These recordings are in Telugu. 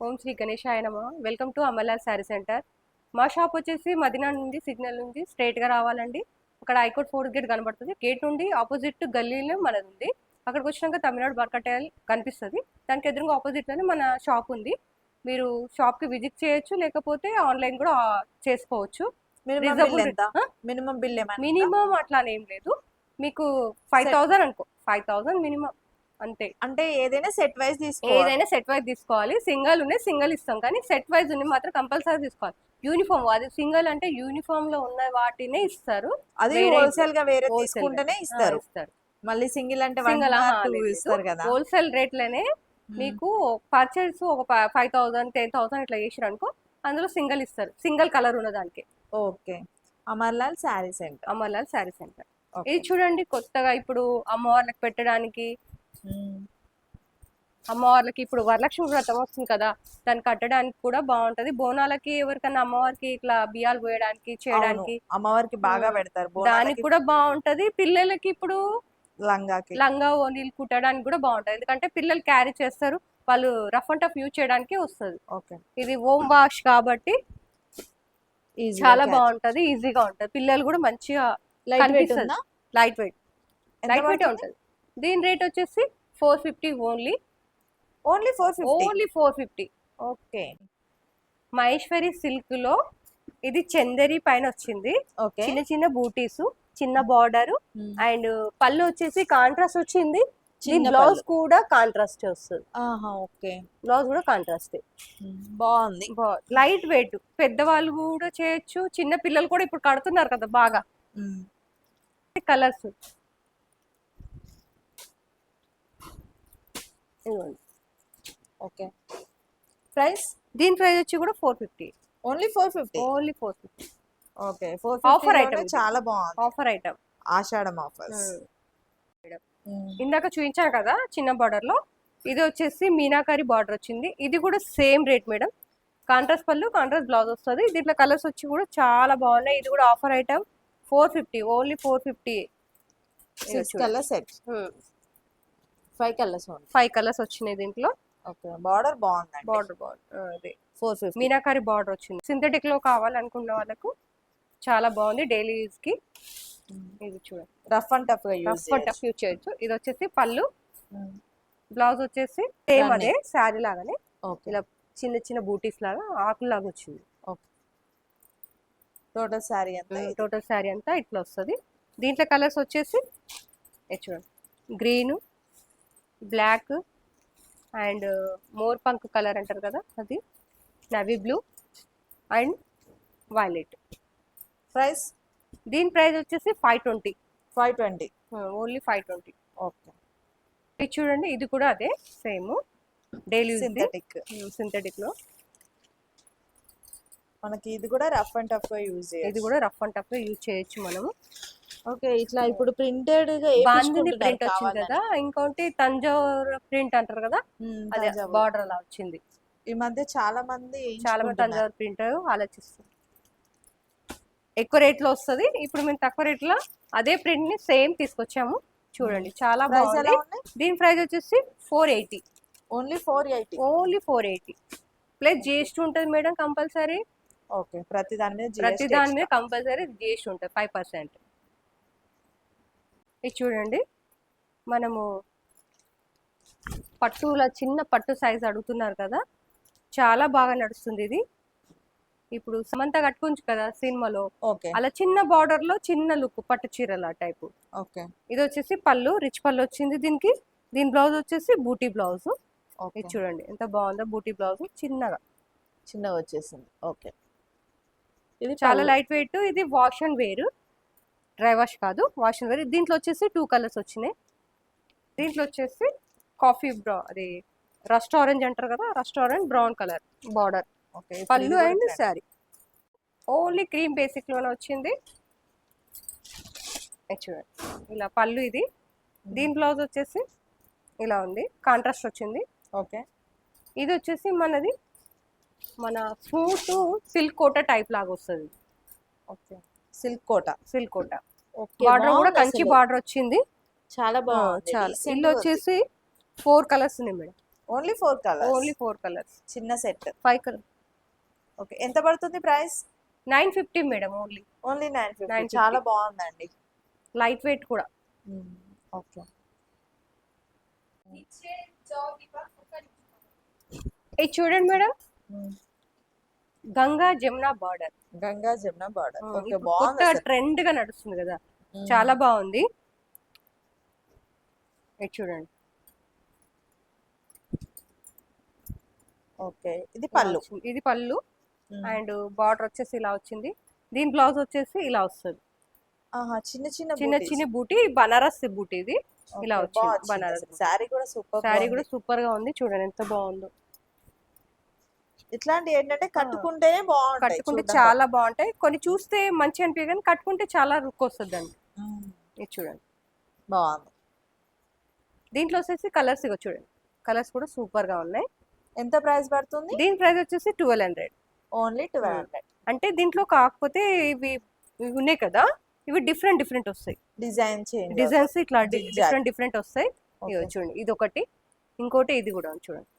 ఓం శ్రీ గణేశాయ నమః. Welcome to Amarlal sari centre. మా షాప్ వచ్చేసి మదీనా నుండి సిగ్నల్ నుంచి స్ట్రైట్గా రావాలండి. అక్కడ హైకోర్ట్ 4th గేట్ కనబడుతుంది. గేట్ నుండి ఆపోజిట్ గల్లీలో మనది ఉంది. అక్కడికి వచ్చినాక తమిళనాడు బర్కటైల్ కనిపిస్తుంది. దానికి ఎదురుగా ఆపోజిట్లోనే మన షాప్ ఉంది. మీరు షాప్కి విజిట్ చేయొచ్చు, లేకపోతే ఆన్లైన్ కూడా చేసుకోవచ్చు. మినిమం బిల్ మినిమం అట్లా ఏం లేదు. మీకు 5000 అనుకో, 5000 మినిమం అంతే. అంటే ఏదైనా సెట్ వైజ్ తీసుకోవాలి. సింగిల్ ఉన్నాయి, సింగిల్ ఇస్తాం, కానీ సెట్ వైజ్ ఉన్నాయి మాత్రం కంపల్సరీ తీసుకోవాలి. యూనిఫామ్, అది సింగిల్ అంటే యూనిఫామ్ లో ఉన్న వాటినే ఇస్తారు. అది హోల్సేల్ గా వేరే తీసుకుంటేనే ఇస్తారు. మళ్ళీ సింగిల్ అంటే ఇస్తారు కదా. హోల్సేల్ రేట్లనే మీకు పర్చేస్ ఒక 5000 10,000 ఇట్లా చేసారు అనుకో, అందులో సింగిల్ ఇస్తారు. సింగిల్ కలర్ ఉన్న దానికి. Okay, Amarlal sari centre. ఇది చూడండి, కొత్తగా ఇప్పుడు అమ్మవార్లకు పెట్టడానికి, అమ్మవార్లకి ఇప్పుడు వరలక్ష్మి వ్రతం వస్తుంది కదా, దాన్ని కట్టడానికి కూడా బాగుంటది. బోనాలకి ఎవరికన్నా అమ్మవారికి ఇట్లా బియ్యాలు పోయడానికి చేయడానికి అమ్మవారికి బాగా పెడతారు, దానికి కూడా బాగుంటది. పిల్లలకి ఇప్పుడు లంగా ఓనీలు కుట్టడానికి కూడా బాగుంటది, ఎందుకంటే పిల్లలు క్యారీ చేస్తారు, వాళ్ళు రఫ్ అండ్ టఫ్ యూజ్ చేయడానికి వస్తుంది. ఇది హోమ్ వాష్ కాబట్టి చాలా బాగుంటది, ఈజీగా ఉంటది. పిల్లలు కూడా మంచిగా లైట్ వెయిట్ ఉంటది. దీని రేట్ వచ్చేసి 450 ఓన్లీ 450. ఓకే, మహేశ్వరి సిల్క్ లో ఇది చందేరి పైన వచ్చింది. చిన్న చిన్న బూటీస్, చిన్న బార్డర్, అండ్ పళ్ళు వచ్చేసి కాంట్రాస్ట్ వచ్చింది. బ్లౌజ్ కూడా కాంట్రాస్ట్ వస్తుంది. బ్లౌజ్ కూడా కాంట్రాస్ట్ బాగుంది. లైట్ వెయిట్, పెద్దవాళ్ళు కూడా చేయొచ్చు, చిన్న పిల్లలు కూడా ఇప్పుడు కడుతున్నారు కదా బాగా. కలర్స్ ఓకే, ప్రైస్ దీని ప్రైస్ వచ్చి కూడా 450. ఓన్లీ 450. ఓకే, ఆఫర్ ఐటమ్, చాలా బాగుంది. ఆఫర్ ఐటమ్, ఆషాఢం ఆఫర్స్. ఇందాక చూపించాను కదా చిన్న బార్డర్ లో, ఇది వచ్చేసి మీనాకారి బార్డర్ వచ్చింది. ఇది కూడా సేమ్ రేట్ మేడం. కాంట్రాస్ట్ పళ్ళు, కాంట్రాస్ట్ బ్లౌజ్ వస్తుంది. దీంట్లో కలర్స్ వచ్చి కూడా చాలా బాగున్నాయి. ఇది కూడా offer item, 450, only 450. 6 colour set, 5 colours వచ్చినాయి దీంట్లో. ఓకే, బార్డర్ బాగుంది. అదే 450 మీనాకారి బార్డర్ వచ్చింది. సింథటిక్ లో కావాలనుకున్న వాళ్ళకు చాలా బాగుంది డైలీ యూజ్ కి. ఇది చూడండి, రఫ్ అండ్ టఫ్ యూజ్ చేయొచ్చు. ఇది వచ్చేసి పళ్ళు, బ్లౌజ్ వచ్చేసి సేమ్ అదే శారీ లాగానే ఇలా చిన్న చిన్న బూటీస్ లాగా ఆకులు లాగా వచ్చింది. టోటల్ శారీ అంతా ఇట్లా వస్తుంది. దీంట్లో కలర్స్ వచ్చేసి చూడండి, గ్రీన్, బ్లాక్, అండ్ మోర్ పంక్ కలర్ అంటారు కదా అది, navy blue and violet. Price, దీని ప్రైస్ వచ్చేసి 520. ఓన్లీ 520. ఓకే, ఇది చూడండి, ఇది కూడా అదే సేమ్ డైలీ సింథటిక్ లో మనకి. ఇది కూడా రఫ్ అండ్ టఫ్ గా యూజ్ చేయొచ్చు మనము. ఓకే, ఇట్లా ఇప్పుడు ప్రింటెడ్ బాందిని ప్రింట్ వచ్చింది కదా, ఇంకోటి తంజావూర్ ప్రింట్ అంటారు కదా, అదే బార్డర్ అలా వచ్చింది. ఈ మధ్య చాలా మంది తంజావూర్ ప్రింట్ ఆలోచిస్తారు. ఎక్కువ రేట్ లో వస్తుంది. ఇప్పుడు మేము తక్కువ రేట్ లో అదే ప్రింట్ ని సేమ్ తీసుకొచ్చాము. చూడండి, చాలా బాగుంది. దీని ప్రైస్ వచ్చేసి 480. ఓన్లీ 480 ప్లస్ జిఎస్టీ ఉంటుంది మేడం కంపల్సరీ. ఓకే, ప్రతి దాని మీద కంపల్సరీ జిఎస్టీ ఉంటుంది 5%. ఇది చూడండి, మనము పట్టుల చిన్న పట్టు సైజ్ అడుగుతున్నారు కదా, చాలా బాగా నడుస్తుంది ఇది. ఇప్పుడు సమంత కట్టుకోవచ్చు కదా సినిమాలో, అలా చిన్న బార్డర్ లో చిన్న లుక్ పట్టు చీరల టైపు. ఇది వచ్చేసి పళ్ళు, రిచ్ పళ్ళు వచ్చింది దీనికి. దీని బ్లౌజ్ వచ్చేసి బూటీ బ్లౌజ్. ఇది చూడండి ఎంత బాగుందో, బూటీ బ్లౌజ్ చిన్నగా వచ్చేసింది. ఓకే, ఇది చాలా లైట్ వెయిట్. ఇది wash and wear, dry wash కాదు, వాష్ అండ్ వేర్. దీంట్లో వచ్చేసి 2 కలర్స్ వచ్చినాయి. దీంట్లో వచ్చేసి కాఫీ అది రస్ట్ ఆరెంజ్ అంటారు కదా, rust orange brown colour border. పళ్ళు and sari only cream basic లోనే వచ్చింది. చూడండి, ఇలా పళ్ళు ఇది. దీని బ్లౌజ్ వచ్చేసి ఇలా ఉంది, కాంట్రాస్ట్ వచ్చింది. ఓకే, ఇది వచ్చేసి మన స్మూత్ సిల్క్ కోట టైప్ లాగా వస్తుంది. సిల్క్ కోట బార్డర్ కూడా కంచి బార్డర్ వచ్చింది. చాలా బాగుంది. ఇందులో వచ్చేసి 4 కలర్స్ ఉన్నాయి madam. Only 4 colours. Only 4 colours, చిన్న సెట్. 5 కలర్. ఓకే, ఎంత పడుతుంది ప్రైస్? 950 madam only. ఓన్లీ 950. 950. చాలా బాగుందండి. లైట్ వెయిట్ కూడా. ఓకే. ఇది చూడండి madam, Ganga Jamuna border. Ganga Jamuna border. Okay, కొత్త బాగుంది అసలు. ట్రెండ్ గా నడుస్తుంది కదా, చాలా బాగుంది. ఇది చూడండి. ఓకే, ఇది పళ్ళు. ఇది పళ్ళు అండ్ బార్డర్ వచ్చేసి ఇలా వచ్చింది. దీని బ్లౌజ్ వచ్చేసి ఇలా వస్తుంది. చిన్న చిన్న చిన్న చిన్న బూటీ, బనారస్ బూటీ ఇది ఇలా వచ్చింది. బనారస్ సారీ కూడా సూపర్. సారీ కూడా సూపర్ గా ఉంది. చూడండి ఎంత బాగుందో. ఇట్లాంటి ఏంటంటే కట్టుకుంటేనే బాగుంటాయి, కట్టుకుంటే చాలా బాగుంటాయి. కొన్ని చూస్తే మంచి అనిపించే కానీ కట్టుకుంటే చాలా లుక్ వస్తుంది అండి. ఇది చూడండి బాగుంది. దీంట్లో వచ్చేసి కలర్స్ ఇగో చూడండి, కలర్స్ కూడా సూపర్ గా ఉన్నాయి. ఎంత ప్రైస్ పడుతుంది? దీని ప్రైస్ వచ్చేసి 1200. ఓన్లీ 1200. అంటే దీంట్లో కాకపోతే ఇవి ఇవి ఉన్నాయి కదా, ఇవి డిఫరెంట్ డిఫరెంట్ వస్తాయి. డిజైన్స్ ఇట్లా డిఫరెంట్ డిఫరెంట్ వస్తాయి. ఇగో చూడండి, ఇది ఒకటి, ఇంకోటి ఇది కూడా చూడండి.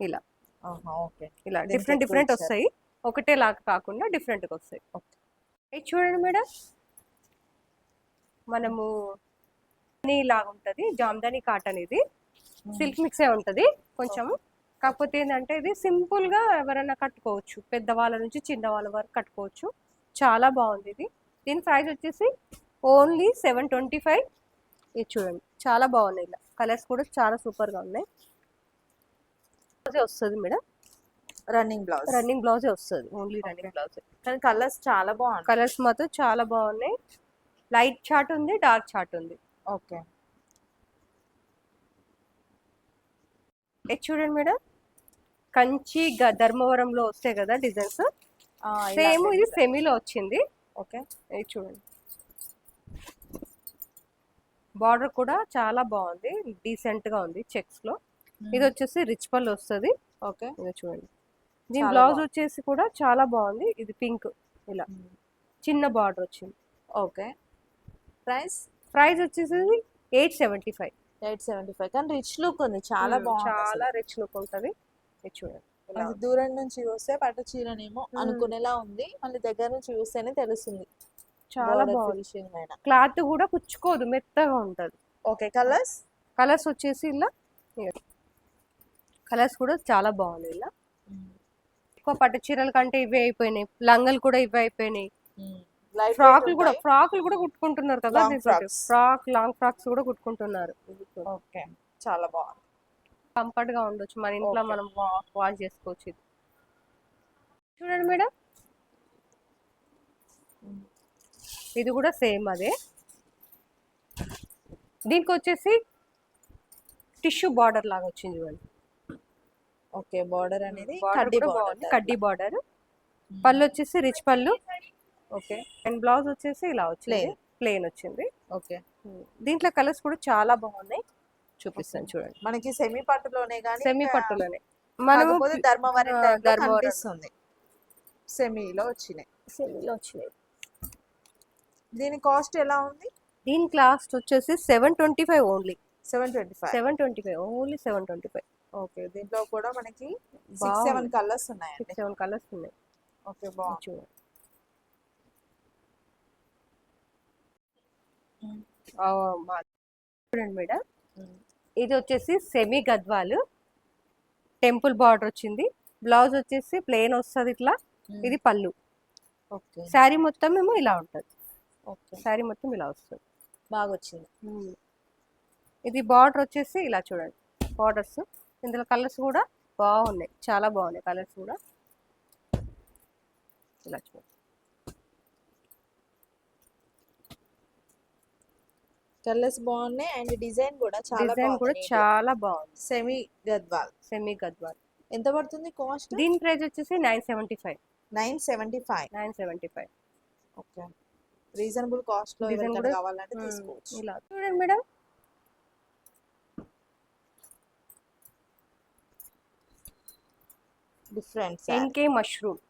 ఇలా ఇలా డిఫరెంట్ డిఫరెంట్ వస్తాయి, ఒకటే లాగా కాకుండా డిఫరెంట్ గా వస్తాయి. ఇది చూడండి మేడం, మనము లాగా ఉంటది జామ్దాని కాటన్. ఇది సిల్క్ మిక్సే ఉంటది కొంచెం, కాకపోతే ఏంటంటే ఇది సింపుల్ గా ఎవరైనా కట్టుకోవచ్చు, పెద్దవాళ్ళ నుంచి చిన్న వాళ్ళ వరకు కట్టుకోవచ్చు. చాలా బాగుంది ఇది. దీని ప్రైస్ వచ్చేసి ఓన్లీ 725. ఇది చూడండి చాలా బాగున్నాయి. ఇలా కలర్స్ కూడా చాలా సూపర్ గా ఉన్నాయి. వస్తుంది మేడం, రన్నింగ్ బ్లౌజే వస్తుంది. Only running blouse. కానీ కలర్స్ చాలా బాగున్నాయి. కలర్స్ మాత్రం చాలా బాగున్నాయి. లైట్ చార్ట్ ఉంది, డార్క్ చార్ట్ ఉంది. ఓకే, ఇది చూడండి మేడం, కంచి ధర్మవరంలో వస్తాయి కదా డిజైన్స్, సేమ్ ఇది సెమీలో వచ్చింది. ఓకే, ఇది చూడండి, బార్డర్ కూడా చాలా బాగుంది, డీసెంట్ గా ఉంది చెక్స్ లో. ఇది వచ్చేసి రిచ్ పళ్ళు వస్తుంది. ఓకే, ఇది చూడండి. దీని బ్లౌజ్ వచ్చేసి కూడా చాలా బాగుంది. ఇది పింక్, ఇలా చిన్న బార్డర్ వచ్చింది. ఓకే, ప్రైస్ వచ్చేసి 875. 875. కానీ రిచ్ లుక్ ఉంది, చాలా బాగుంది. చాలా రిచ్ లుక్ ఉంటుంది. ఇది చూడండి, దూరం నుంచి చూస్తే పట్టు చీరనేమో అనుకునేలా ఉంది, మళ్ళీ దగ్గర నుంచి చూస్తేనే తెలుస్తుంది. చాలా బాగుంది. క్లాత్ కూడా కుచ్చుకోదు, మెత్తగా ఉంటది. ఓకే, కలర్స్ వచ్చేసి ఇలా కలర్స్ కూడా చాలా బాగుంది. ఇలా ఎక్కువ పట్టు చీరల కంటే ఇవే అయిపోయినాయి, లంగలు కూడా ఇవే అయిపోయినాయి. ఫ్రాక్లు కూడా కుట్టుకుంటున్నారు కదా, లాంగ్ ఫ్రాక్స్ కూడా కుట్టుకుంటున్నారు. ఓకే, చాలా బాగుంది. కంఫర్ట్ గా ఉండొచ్చు, మన ఇంట్లో మనం వాష్ చేసుకోవచ్చు. ఇది చూడండి మేడం, ఇది కూడా సేమ్ అదే. దీనికి వచ్చేసి టిష్యూ బార్డర్ లాగా వచ్చింది చూడండి. ఓకే, బార్డర్ అనేది కడ్డీ బార్డర్. పళ్ళు వచ్చేసి రిచ్ పళ్ళు. ఓకే, అండ్ బ్లౌజ్ వచ్చేసి ఇలా వచ్చింది, ప్లెయిన్ వచ్చింది. ఓకే, దీంట్లో కలర్స్ కూడా చాలా బాగున్నాయి, చూపిస్తాను చూడండి. మనకి సెమీ పట్టులోనే మనము ధర్మవరం కనిపిస్తుంది. సెమీలో వచ్చినాయి. దీని కాస్ట్ ఎలా ఉంది? దీని కాస్ట్ వచ్చేసి 725 ఓన్లీ. 725 ఓన్లీ 725. ఓకే, దీంట్లో కూడా మనకి 6-7 కలర్స్ ఉన్నాయి. 6-7 కలర్స్ ఉన్నాయి. ఓకే, బాగుంది. చూడండి మేడం, ఇది వచ్చేసి సెమీ గద్వాలు, టెంపుల్ బార్డర్ వచ్చింది. బ్లౌజ్ వచ్చేసి ప్లెయిన్ వస్తుంది ఇట్లా. ఇది పళ్ళు. ఓకే, శారీ మొత్తం ఏమో ఇలా ఉంటుంది. ఓకే, శారీ మొత్తం ఇలా వస్తుంది, బాగా వచ్చింది. ఇది బార్డర్ వచ్చేసి ఇలా చూడండి, బార్డర్స్. ఇందులో కలర్స్ కూడా బాగున్నాయి, చాలా బాగున్నాయి కలర్స్ కూడా. ఇలా చూడండి, కలర్స్ బాగున్నాయి అండ్ డిజైన్ కూడా చాలా బాగుంది. సెమీ గద్వాల్. ఎంత పడుతుంది కాస్ట్? దీని ప్రైస్ వచ్చేసి 975. 975. ఓకే, రీజనబుల్ కాస్ట్ లో కావాలంటే తీసుకోవచ్చు. ఇలా చూడండి మేడం, డిఫరెంట్ ఏకే మష్రూమ్.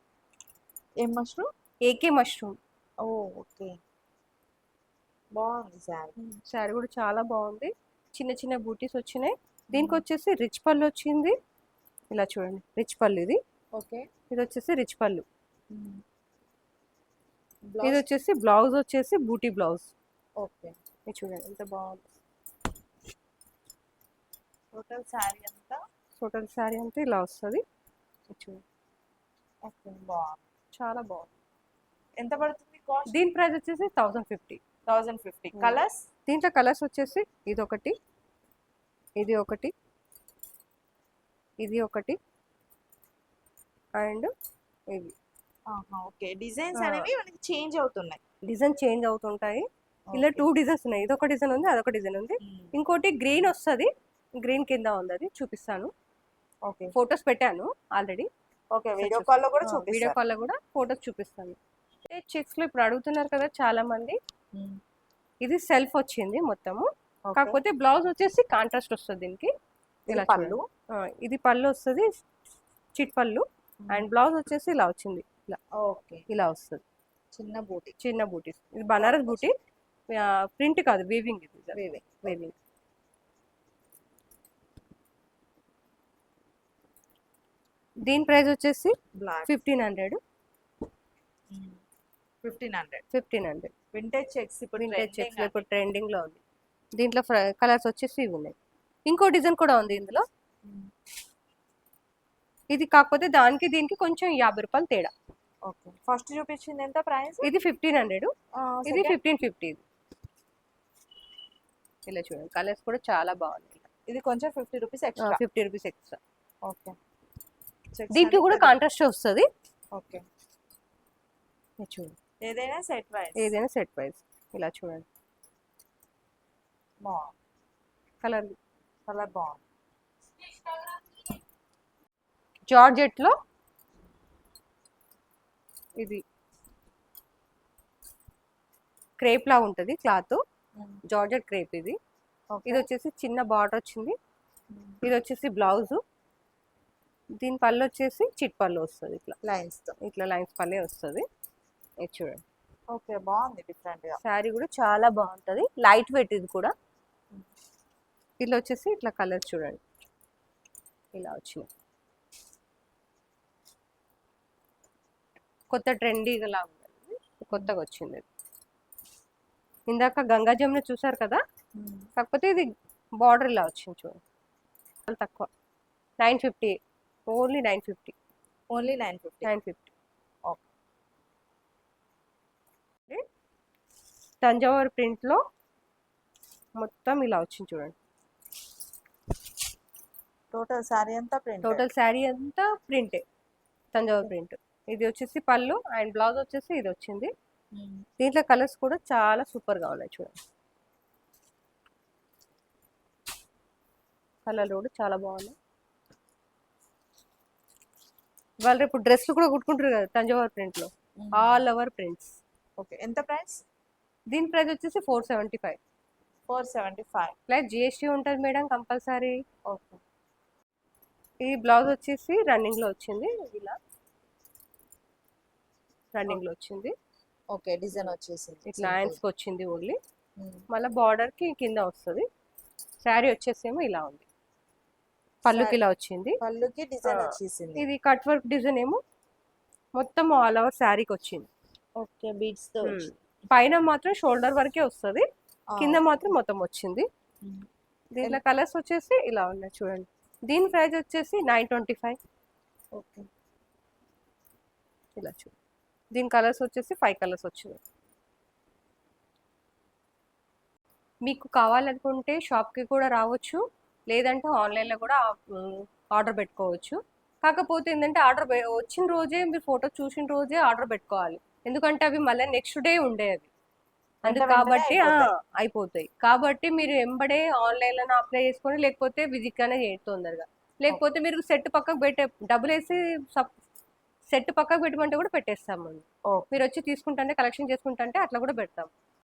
ఏం మష్రూమ్? AK mushroom. ఓకే, బాగుంది శారీ. శారీ కూడా చాలా బాగుంది. చిన్న చిన్న బూటీస్ వచ్చినాయి. దీనికి వచ్చేసి రిచ్ పళ్ళు వచ్చింది. ఇలా చూడండి, రిచ్ పళ్ళు ఇది. ఓకే. ఇది వచ్చేసి రిచ్ పళ్ళు. ఇది వచ్చేసి బ్లౌజ్ వచ్చేసి బూటీ బ్లౌజ్. ఓకే. ఇది చూడండి ఎంత బాగుంది. టోటల్ శారీ అంతా టోటల్ శారీ అంతా ఇలా వస్తుంది. చూడండి ఓకే, బాగుంది, చాలా బాగుంది. ఎంత పడుతుంది కాస్ట్? దీని ప్రైస్ వచ్చేసి 1050. 1050. కలర్స్? దీంట్లో కలర్స్ వచ్చేసి ఇది ఒకటి, ఇది ఒకటి, ఇది ఒకటి అండ్ ఇది. ఓకే. డిజైన్స్ అనేవి మనకి చేంజ్ అవుతున్నాయి. డిజైన్ చేంజ్ అవుతుంటాయి. ఇలా 2 డిజైన్స్ ఉన్నాయి. ఇది ఒక డిజైన్ ఉంది, అదొక డిజైన్ ఉంది. ఇంకోటి గ్రీన్ వస్తుంది, గ్రీన్ కింద ఉంది, అది చూపిస్తాను. ఓకే. ఫొటోస్ పెట్టాను ఆల్రెడీ. ఓకే, వీడియో కాల్లో కూడా వీడియో చూపిస్తారు. కాల్లో కూడా ఫొటోస్ చూపిస్తాను. చెక్స్ లో ఇప్పుడు అడుగుతున్నారు కదా చాలా మంది. ఇది సెల్ఫ్ వచ్చింది మొత్తము, కాకపోతే బ్లౌజ్ వచ్చేసి కాంట్రాస్ట్ వస్తుంది దీనికి. ఇలా పళ్ళు, ఇది పళ్ళు వస్తుంది, చిట్ పళ్ళు. అండ్ బ్లౌజ్ వచ్చేసి ఇలా వచ్చింది, ఇలా. ఓకే. ఇలా వస్తుంది, చిన్న బూటీ. చిన్న బూటీస్. ఇది బనారస్ బూటీ, ప్రింట్ కాదు, వీవింగ్. ఇది వీవింగ్. దీని ప్రైస్ వచ్చేసి 1500. 1500. వింటేజ్ చెక్స్ ఇప్పుడు వింటేజ్ చెక్స్ ఇప్పుడు ట్రెండింగ్ లో ఉంది. దీంట్లో కలర్స్ వచ్చేసి ఇవి ఉన్నాయి. ఇంకో డిజైన్ కూడా ఉంది ఇందులో. ఇది కాకపోతే దానికి దీనికి కొంచెం 50 రూపాయలు తేడా. ఓకే. ఫస్ట్ చూపించింది ఎంత ప్రైస్? ఇది 1500, ఇది 1550. ఇలా చూడండి, కలర్స్ కూడా చాలా బాగున్నాయి. ఇది కొంచెం 50 rupees extra. 50 rupees extra. Okay. దీనికి కూడా కాంట్రాస్ట్ వస్తుంది. ఓకే. చూడండి, ఏదైనా సెట్ వైస్. ఏదైనా సెట్ వైస్. ఇలా చూడండి, బాగుంది. కలర్ బాగుంది. జార్జెట్ లో ఇది క్రేప్ లా ఉంటది క్లాత్, జార్జెట్ క్రేప్ ఇది. ఇది వచ్చేసి చిన్న బార్డర్ వచ్చింది. ఇది వచ్చేసి బ్లౌజ్. దీని పళ్ళు వచ్చేసి చిట్ పళ్ళు వస్తుంది, ఇట్లా లైన్స్ తో, ఇట్లా లైన్స్ పళ్ళే వస్తుంది. ఇది చూడండి. ఓకే, బాగుంది, డిఫరెంట్ గా. శారీ కూడా చాలా బాగుంటది, లైట్ వెయిట్. ఇది కూడా ఇట్లా వచ్చేసి ఇట్లా కలర్ చూడండి, ఇలా వచ్చింది. కొత్త ట్రెండీగా లా ఉంది, కొత్తగా వచ్చింది. ఇందాక గంగా జమున చూసారు కదా, కాకపోతే ఇది బార్డర్ ఇలా వచ్చింది చూడండి. చాలా తక్కువ, 950, ఓన్లీ 950. ఓన్లీ 950. తంజావూరు ప్రింట్ లో మొత్తం ఇలా వచ్చింది చూడండి. టోటల్ శారీ అంతా ప్రింట్. టోటల్ శారీ అంతా ప్రింటే, తంజావూరు ప్రింట్. ఇది వచ్చేసి పళ్ళు అండ్ బ్లౌజ్ వచ్చేసి ఇది వచ్చింది. దీంట్లో కలర్స్ కూడా చాలా సూపర్ గా ఉన్నాయి చూడండి. కలర్లు కూడా చాలా బాగున్నాయి. వాళ్ళు రేపు డ్రెస్లు కూడా కుట్టుకుంటారు కదా తంజావూరు ప్రింట్ లో, ఆల్ ఓవర్ ప్రింట్స్. ఓకే. ఎంత ప్రైస్? దీని ప్రైస్ వచ్చేసి 475. 475 ప్లస్ జిఎస్టీ ఉంటుంది మేడం కంపల్సరీ. ఓకే. ఈ బ్లౌజ్ వచ్చేసి రన్నింగ్ లో వచ్చింది, ఇలా రన్నింగ్ లో వచ్చింది. ఓకే. డిజైన్ వచ్చేసింది, ఇట్లా హ్యాండ్స్ కి వచ్చింది ఓన్లీ. మళ్ళీ బార్డర్ కి కింద వస్తుంది. శారీ వచ్చేసేమో ఇలా ఉంది, పళ్ళుకి ఇలా వచ్చింది, పళ్ళుకి డిజైన్ వచ్చేసింది. ఇది కట్ వర్క్ డిజైన్ ఏమో మొత్తం ఆల్ ఓవర్ శారీకి వచ్చింది. ఓకే. బీడ్స్ తో పైన మాత్రం షోల్డర్ వరకే వస్తుంది, కింద మాత్రం మొత్తం వచ్చింది. దీంట్లో కలర్స్ వచ్చేసి ఇలా ఉన్నాయి చూడండి. దీని ప్రైస్ వచ్చేసి 925. ఓకే. ఇలా చూడండి, దీని కలర్స్ వచ్చేసి 5 కలర్స్ వచ్చినాయి. మీకు కావాలనుకుంటే షాప్కి కూడా రావచ్చు, లేదంటే ఆన్లైన్లో కూడా ఆర్డర్ పెట్టుకోవచ్చు. కాకపోతే ఏంటంటే ఆర్డర్ వచ్చిన రోజే మీరు ఫోటో చూసిన రోజే ఆర్డర్ పెట్టుకోవాలి, ఎందుకంటే అవి మళ్ళీ నెక్స్ట్ డే ఉండేవి. అందుకు కాబట్టి అయిపోతాయి. కాబట్టి మీరు ఎంబడే ఆన్లైన్లో అప్లై చేసుకొని, లేకపోతే విజిట్ గానే చేయండి తొందరగా. లేకపోతే మీరు సెట్ పక్కకు పెట్టే డబ్బులు వేసి సెట్ పక్కకు పెట్టమంటే కూడా పెట్టేస్తాము. మీరు వచ్చి తీసుకుంటే, కలెక్షన్ చేసుకుంటే అట్లా కూడా పెడతాం.